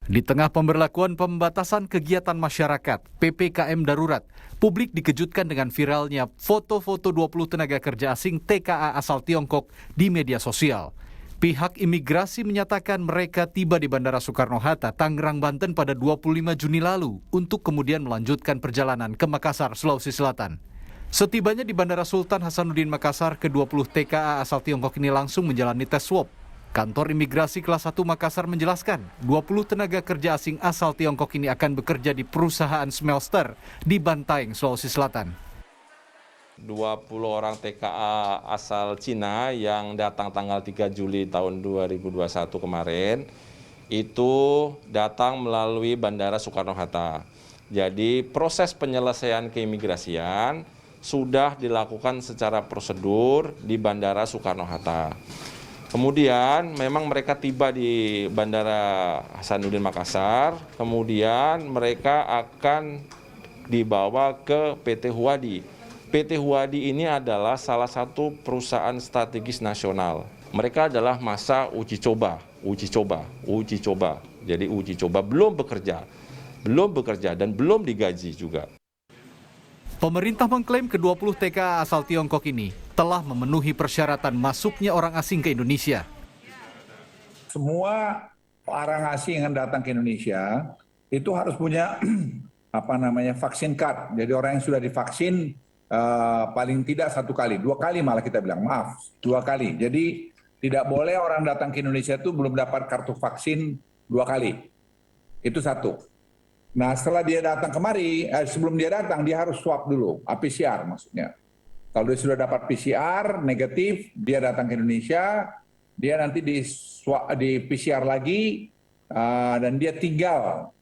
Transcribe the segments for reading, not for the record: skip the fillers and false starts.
Di tengah pemberlakuan pembatasan kegiatan masyarakat (PPKM darurat), publik dikejutkan dengan viralnya foto-foto 20 tenaga kerja asing TKA asal Tiongkok di media sosial. Pihak imigrasi menyatakan mereka tiba di Bandara Soekarno-Hatta, Tangerang, Banten pada 25 Juni lalu untuk kemudian melanjutkan perjalanan ke Makassar, Sulawesi Selatan. Setibanya di Bandara Sultan Hasanuddin Makassar, ke-20 TKA asal Tiongkok ini langsung menjalani tes swab. Kantor Imigrasi Kelas 1 Makassar menjelaskan, 20 tenaga kerja asing asal Tiongkok ini akan bekerja di perusahaan smelter di Bantaeng, Sulawesi Selatan. 20 orang TKA asal Cina yang datang tanggal 3 Juli tahun 2021 kemarin, itu datang melalui Bandara Soekarno-Hatta. Jadi proses penyelesaian keimigrasian sudah dilakukan secara prosedur di Bandara Soekarno-Hatta. Kemudian memang mereka tiba di Bandara Hasanuddin Makassar, kemudian mereka akan dibawa ke PT Huadi. PT Huadi ini adalah salah satu perusahaan strategis nasional. Mereka adalah masa uji coba. Jadi uji coba belum bekerja dan belum digaji juga. Pemerintah mengklaim ke-20 TKA asal Tiongkok ini telah memenuhi persyaratan masuknya orang asing ke Indonesia. Semua orang asing yang datang ke Indonesia itu harus punya vaksin card. Jadi orang yang sudah divaksin paling tidak 1 kali, 2 kali malah kita bilang, 2 kali. Jadi tidak boleh orang datang ke Indonesia itu belum dapat kartu vaksin 2 kali. Itu satu. Nah setelah dia datang kemari, sebelum dia datang dia harus swab dulu, PCR maksudnya. Kalau dia sudah dapat PCR negatif, dia datang ke Indonesia, dia nanti di PCR lagi dan dia tinggal.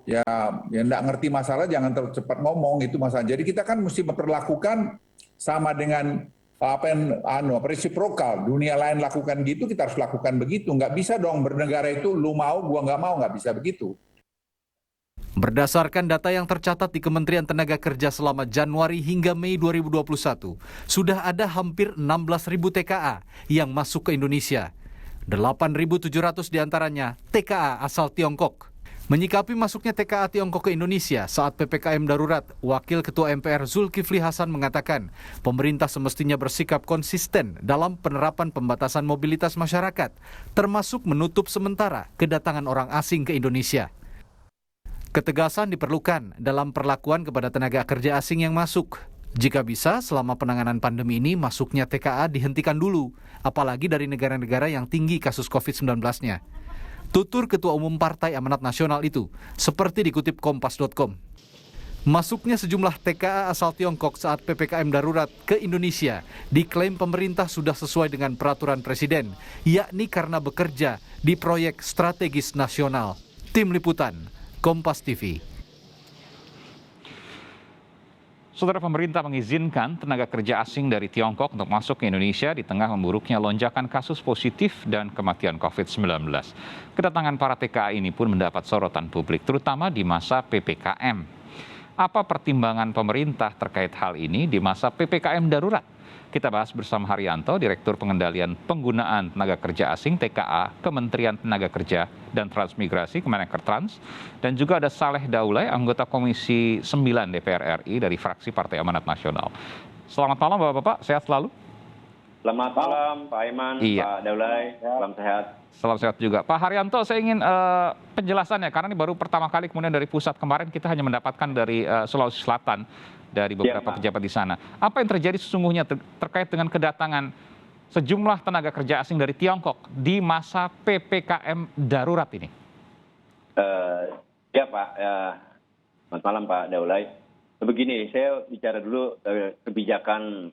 Ya enggak ngerti masalah jangan terlalu cepat ngomong, itu masalah. Jadi kita kan mesti memperlakukan sama dengan resiprokal. Dunia lain lakukan gitu, kita harus lakukan begitu. Nggak bisa dong bernegara itu lu mau, gua nggak mau, nggak bisa begitu. Berdasarkan data yang tercatat di Kementerian Tenaga Kerja selama Januari hingga Mei 2021, sudah ada hampir 16.000 TKA yang masuk ke Indonesia. 8.700 diantaranya TKA asal Tiongkok. Menyikapi masuknya TKA Tiongkok ke Indonesia saat PPKM darurat, Wakil Ketua MPR Zulkifli Hasan mengatakan, pemerintah semestinya bersikap konsisten dalam penerapan pembatasan mobilitas masyarakat, termasuk menutup sementara kedatangan orang asing ke Indonesia. Ketegasan diperlukan dalam perlakuan kepada tenaga kerja asing yang masuk. Jika bisa, selama penanganan pandemi ini, masuknya TKA dihentikan dulu, apalagi dari negara-negara yang tinggi kasus COVID-19-nya. Tutur Ketua Umum Partai Amanat Nasional itu, seperti dikutip Kompas.com. Masuknya sejumlah TKA asal Tiongkok saat PPKM darurat ke Indonesia diklaim pemerintah sudah sesuai dengan peraturan Presiden, yakni karena bekerja di proyek strategis nasional. Tim Liputan, Kompas TV. Saudara, pemerintah mengizinkan tenaga kerja asing dari Tiongkok untuk masuk ke Indonesia di tengah memburuknya lonjakan kasus positif dan kematian COVID-19. Kedatangan para TKA ini pun mendapat sorotan publik, terutama di masa PPKM. Apa pertimbangan pemerintah terkait hal ini di masa PPKM darurat? Kita bahas bersama Haryanto, Direktur Pengendalian Penggunaan Tenaga Kerja Asing TKA, Kementerian Tenaga Kerja dan Transmigrasi, Kemenkertrans, dan juga ada Saleh Daulay, anggota Komisi 9 DPR RI dari fraksi Partai Amanat Nasional. Selamat malam Bapak-Bapak, sehat selalu? Selamat malam Pak Aiman, Pak Daulay, salam sehat. Salam sehat juga. Pak Haryanto, saya ingin penjelasannya, karena ini baru pertama kali kemudian dari pusat, kemarin kita hanya mendapatkan dari Sulawesi Selatan, dari beberapa pejabat di sana. Apa yang terjadi sesungguhnya terkait dengan kedatangan sejumlah tenaga kerja asing dari Tiongkok di masa PPKM darurat ini? Ya Pak, selamat malam Pak Daulay. Begini, saya bicara dulu kebijakan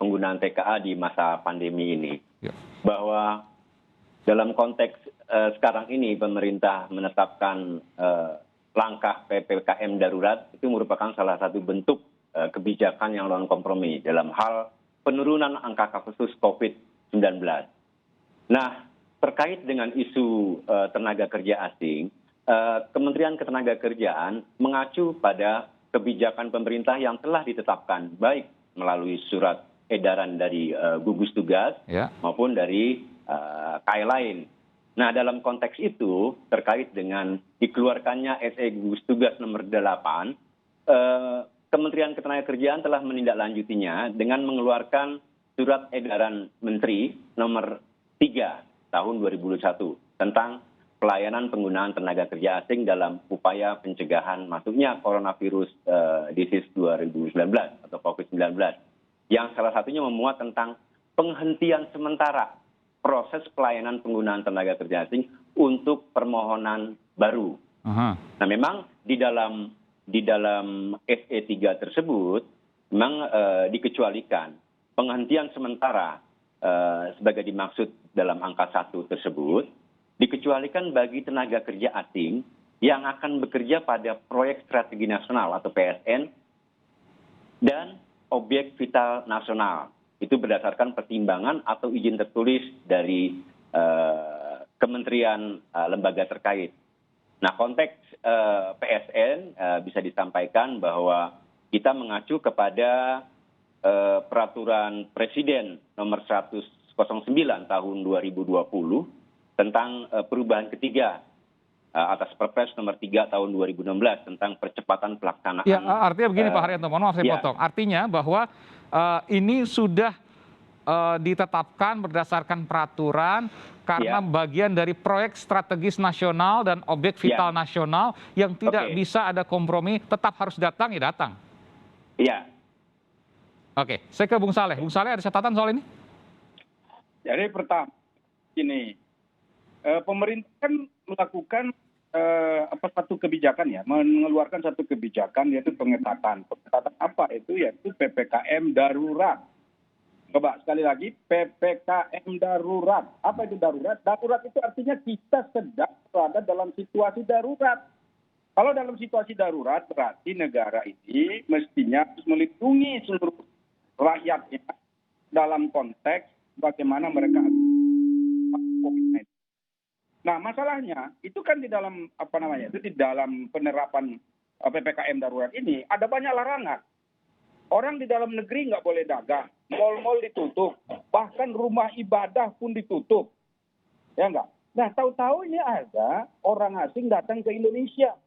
penggunaan TKA di masa pandemi ini. Ya. Bahwa dalam konteks sekarang ini pemerintah menetapkan langkah PPKM darurat itu merupakan salah satu bentuk kebijakan yang non kompromi dalam hal penurunan angka kasus COVID-19. Nah, terkait dengan isu tenaga kerja asing, Kementerian Ketenagakerjaan mengacu pada kebijakan pemerintah yang telah ditetapkan, baik melalui surat edaran dari gugus tugas maupun dari KAI lain. Nah, dalam konteks itu, terkait dengan dikeluarkannya SE gugus tugas nomor 8, Kementerian Ketenagakerjaan telah menindaklanjutinya dengan mengeluarkan surat edaran Menteri nomor 3 tahun 2021 tentang pelayanan penggunaan tenaga kerja asing dalam upaya pencegahan masuknya coronavirus disease 2019 atau COVID-19, yang salah satunya memuat tentang penghentian sementara proses pelayanan penggunaan tenaga kerja asing untuk permohonan baru. Nah, memang di dalam SE3 tersebut memang dikecualikan penghentian sementara sebagai dimaksud dalam angka 1 tersebut, dikecualikan bagi tenaga kerja asing yang akan bekerja pada proyek strategi nasional atau PSN dan objek vital nasional. Itu berdasarkan pertimbangan atau izin tertulis dari kementerian lembaga terkait. Nah, konteks PSN bisa disampaikan bahwa kita mengacu kepada peraturan Presiden nomor 109 tahun 2020 tentang perubahan ketiga atas Perpres nomor 3 tahun 2016 tentang percepatan pelaksanaan. Ya, artinya begini Pak Haryanto, mohon maaf saya potong. Artinya bahwa ini sudah ditetapkan berdasarkan peraturan karena bagian dari proyek strategis nasional dan objek vital nasional yang tidak bisa ada kompromi, tetap harus datang, ya datang. Iya. Oke, saya ke Bung Saleh. Bung Saleh ada catatan soal ini? Jadi pertama, ini pemerintah kan melakukan satu kebijakan ya, mengeluarkan satu kebijakan yaitu pengetatan. Pengetatan apa itu? Yaitu PPKM darurat. Coba sekali lagi, PPKM darurat. Apa itu darurat? Darurat itu artinya kita sedang berada dalam situasi darurat. Kalau dalam situasi darurat berarti negara ini mestinya harus melindungi seluruh rakyatnya dalam konteks bagaimana mereka COVID-19. Nah, masalahnya itu kan di dalam itu di dalam penerapan PPKM darurat ini ada banyak larangan. Orang di dalam negeri nggak boleh dagang, mal-mal ditutup, bahkan rumah ibadah pun ditutup, ya nggak? Nah, tahu-tahu ini ada orang asing datang ke Indonesia.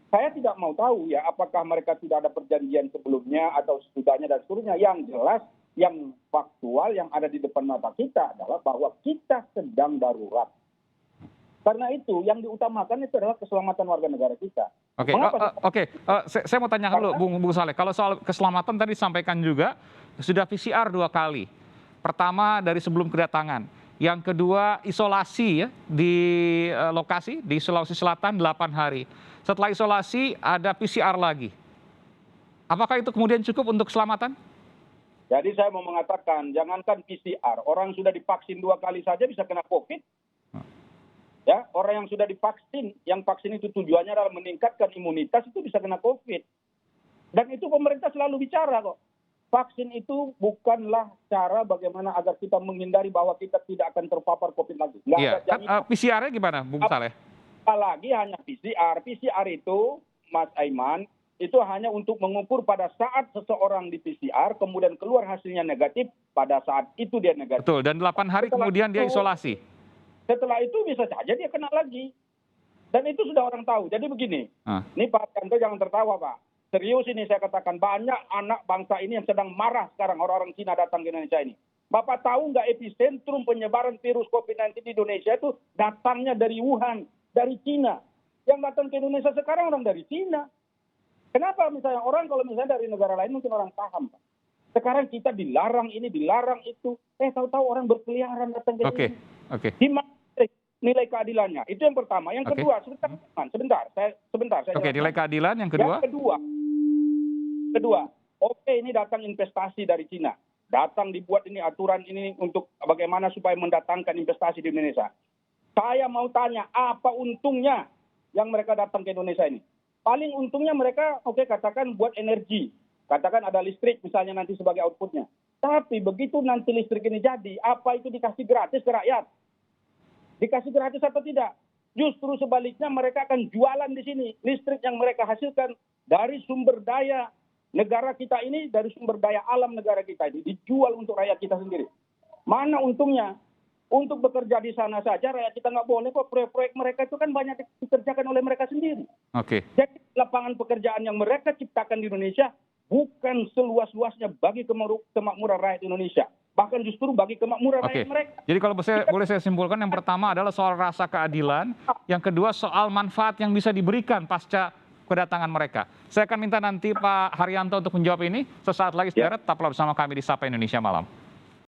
Saya tidak mau tahu ya apakah mereka tidak ada perjanjian sebelumnya atau sesudahnya dan seterusnya. Yang jelas, yang faktual yang ada di depan mata kita adalah bahwa kita sedang darurat. Karena itu yang diutamakan itu adalah keselamatan warga negara kita. Oke. Saya mau tanya dulu Bung Saleh. Kalau soal keselamatan tadi disampaikan juga sudah PCR 2 kali. Pertama dari sebelum kedatangan. Yang kedua isolasi ya di lokasi di Sulawesi Selatan 8 hari. Setelah isolasi ada PCR lagi. Apakah itu kemudian cukup untuk keselamatan? Jadi saya mau mengatakan, jangankan PCR, orang sudah divaksin 2 kali saja bisa kena COVID. Ya, orang yang sudah divaksin, yang vaksin itu tujuannya adalah meningkatkan imunitas, itu bisa kena COVID. Dan itu pemerintah selalu bicara kok. Vaksin itu bukanlah cara bagaimana agar kita menghindari bahwa kita tidak akan terpapar COVID lagi. Iya, PCR-nya gimana, Bung Saleh? Apalagi hanya PCR. PCR itu, Mas Aiman, itu hanya untuk mengukur pada saat seseorang di PCR, kemudian keluar hasilnya negatif, pada saat itu dia negatif. Betul, dan 8 hari kemudian dia isolasi. Setelah itu bisa saja dia kena lagi. Dan itu sudah orang tahu. Jadi begini, ini Pak Haryanto jangan tertawa Pak. Serius ini saya katakan, banyak anak bangsa ini yang sedang marah sekarang orang-orang Cina datang ke Indonesia ini. Bapak tahu nggak epicentrum penyebaran virus COVID-19 di Indonesia itu datangnya dari Wuhan, dari Cina. Yang datang ke Indonesia sekarang orang dari Cina. Kenapa misalnya orang kalau misalnya dari negara lain mungkin orang paham Pak. Sekarang kita dilarang ini, dilarang itu. Tahu-tahu orang berkeliaran datang ke Indonesia. Oke. Di mana nilai keadilannya? Itu yang pertama. Yang kedua, sebentar. Oke, nilai keadilan yang kedua. Yang kedua, oke ini datang investasi dari Cina. Datang dibuat ini aturan ini untuk bagaimana supaya mendatangkan investasi di Indonesia. Saya mau tanya, apa untungnya yang mereka datang ke Indonesia ini? Paling untungnya mereka, katakan buat energi. Katakan ada listrik misalnya nanti sebagai outputnya. Tapi begitu nanti listrik ini jadi, apa itu dikasih gratis ke rakyat? Dikasih gratis atau tidak? Justru sebaliknya mereka akan jualan di sini. Listrik yang mereka hasilkan dari sumber daya negara kita ini, dari sumber daya alam negara kita ini, dijual untuk rakyat kita sendiri. Mana untungnya? Untuk bekerja di sana saja, rakyat kita nggak boleh kok. Proyek-proyek mereka itu kan banyak dikerjakan oleh mereka sendiri. Oke. Jadi lapangan pekerjaan yang mereka ciptakan di Indonesia bukan seluas-luasnya bagi kemakmuran rakyat Indonesia. Bahkan justru bagi kemakmuran rakyat mereka. Jadi kalau boleh saya simpulkan, yang pertama adalah soal rasa keadilan, yang kedua soal manfaat yang bisa diberikan pasca kedatangan mereka. Saya akan minta nanti Pak Haryanto untuk menjawab ini. Sesaat lagi, saudara, tetaplah bersama kami di Sapa Indonesia Malam.